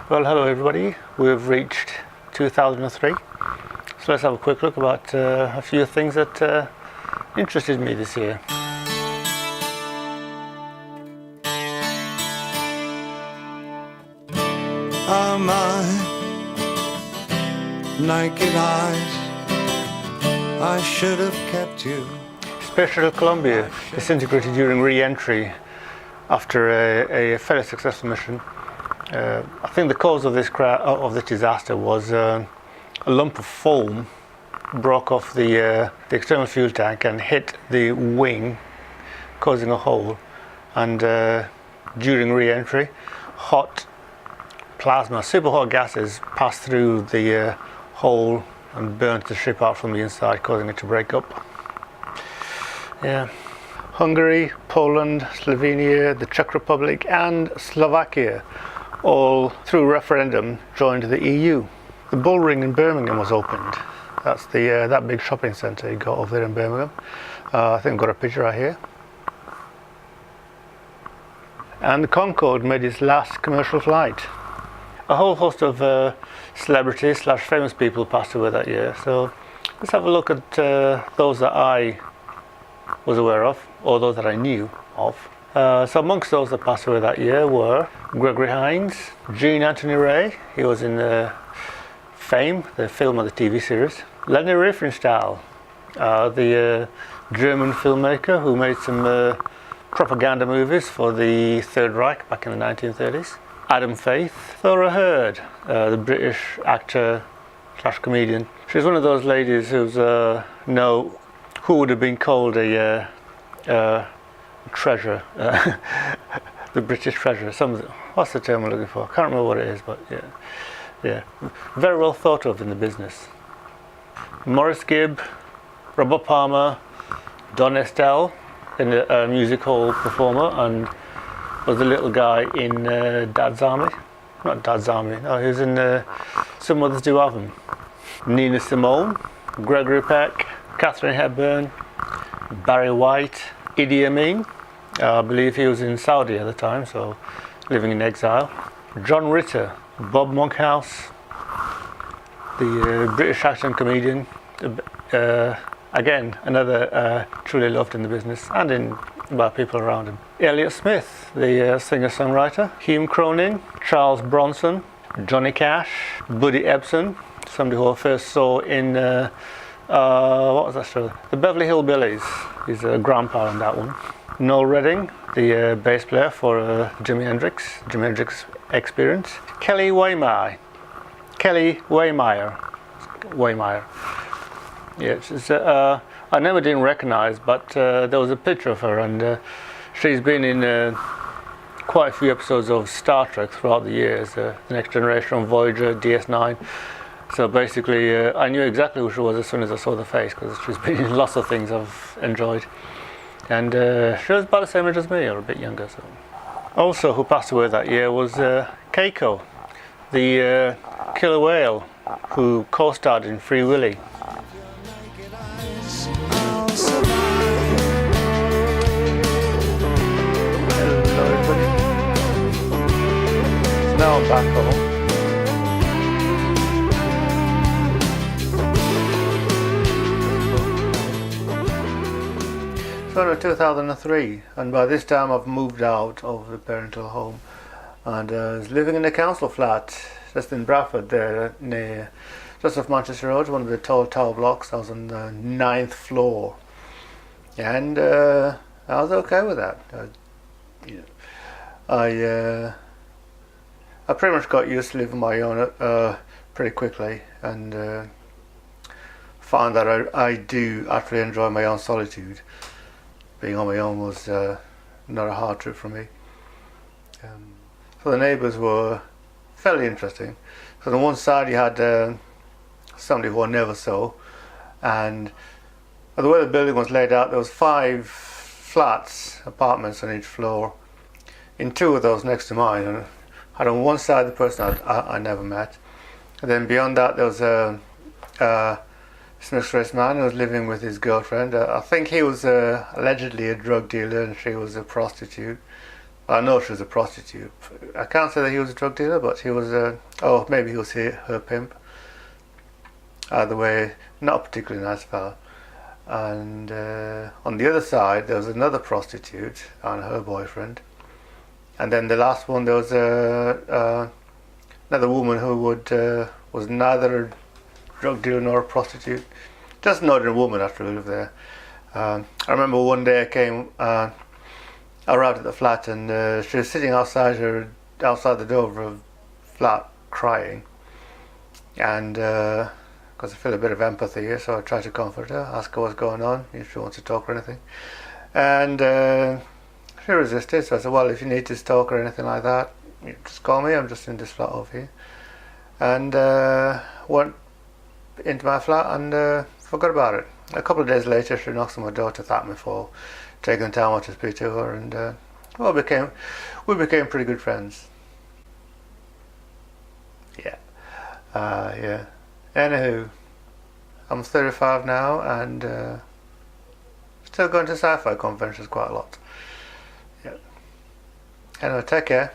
Well, hello everybody. We've reached 2003. So let's have a quick look about a few things that interested me this year. Are my naked eyes, I should have kept you. Space Shuttle Columbia disintegrated during re-entry after a fairly successful mission. I think the cause of this disaster was a lump of foam broke off the external fuel tank and hit the wing, causing a hole. And during re-entry, hot plasma, super hot gases passed through the hole and burnt the ship out from the inside, causing it to break up. Yeah. Hungary, Poland, Slovenia, the Czech Republic and Slovakia all through referendum joined the EU. The Bull Ring in Birmingham was opened. That's the that big shopping centre you got over there in Birmingham. I think I've got a picture right here. And the Concorde made its last commercial flight. A whole host of celebrities / famous people passed away that year. So let's have a look at those that I was aware of, or those that I knew of. So amongst those that passed away that year were Gregory Hines, Jean Anthony Ray, he was in Fame, the film and the TV series, Leni Riefenstahl, the German filmmaker who made some propaganda movies for the Third Reich back in the 1930s, Adam Faith, Thora Hird, the British actor / comedian. She's one of those ladies who's who would have been called a treasure, the British treasure. What's the term I'm looking for? I can't remember what it is, but yeah, very well thought of in the business. Maurice Gibb, Robert Palmer, Don Estelle, a music hall performer, and was the little guy in Dad's Army. Not Dad's Army. No, he was in Some Mothers Do Have 'Em. Nina Simone, Gregory Peck, Katharine Hepburn, Barry White, Idi Amin. I believe he was in Saudi at the time, so living in exile. John Ritter, Bob Monkhouse, the British actor and comedian. Again, another truly loved in the business and by people around him. Elliott Smith, the singer-songwriter. Hume Cronin, Charles Bronson, Johnny Cash, Buddy Ebsen, somebody who I first saw in what was that show? The Beverly Hillbillies. He's a grandpa in that one. Noel Redding, the bass player for Jimi Hendrix Experience. Kelly Waymire. Yeah, I never didn't recognize, but there was a picture of her, and she's been in quite a few episodes of Star Trek throughout the years. The Next Generation, Voyager, DS9. So basically, I knew exactly who she was as soon as I saw the face, because she's been in lots of things I've enjoyed. And she was about the same age as me, or a bit younger. So. Also, who passed away that year was Keiko, the killer whale who co-starred in Free Willy. Hello, everybody. So now I'm back home. So in 2003, and by this time I've moved out of the parental home and was living in a council flat just in Bradford there, just off Manchester Road, one of the tall tower blocks. I was on the 9th floor, and I was okay with that. I pretty much got used to living on my own pretty quickly, and found that I do actually enjoy my own solitude. Being on my own was not a hard trip for me. So the neighbours were fairly interesting. So on one side you had somebody who I never saw, and the way the building was laid out, there was 5 flats, apartments on each floor. In 2 of those next to mine, and I had on one side the person I never met, and then beyond that there was a mysterious man who was living with his girlfriend. I think he was allegedly a drug dealer and she was a prostitute. I know she was a prostitute. I can't say that he was a drug dealer, but he was maybe he was her pimp. Either way, not a particularly nice fella. And on the other side, there was another prostitute and her boyfriend. And then the last one, there was another woman who was neither a drug dealer nor a prostitute, just an ordinary woman after we lived there. I remember one day I arrived at the flat, and she was sitting outside the door of her flat crying, and because I feel a bit of empathy here, so I tried to comfort her, ask her what's going on, if she wants to talk or anything, and she resisted. So I said, well, if you need to talk or anything like that, you just call me, I'm just in this flat over here. And went into my flat and forgot about it. A couple of days later, she knocks on my door to thank me for taking the time to speak to her, and we became pretty good friends. Yeah. Anywho, I'm 35 now, and still going to sci-fi conventions quite a lot. Yeah. Anyway, take care.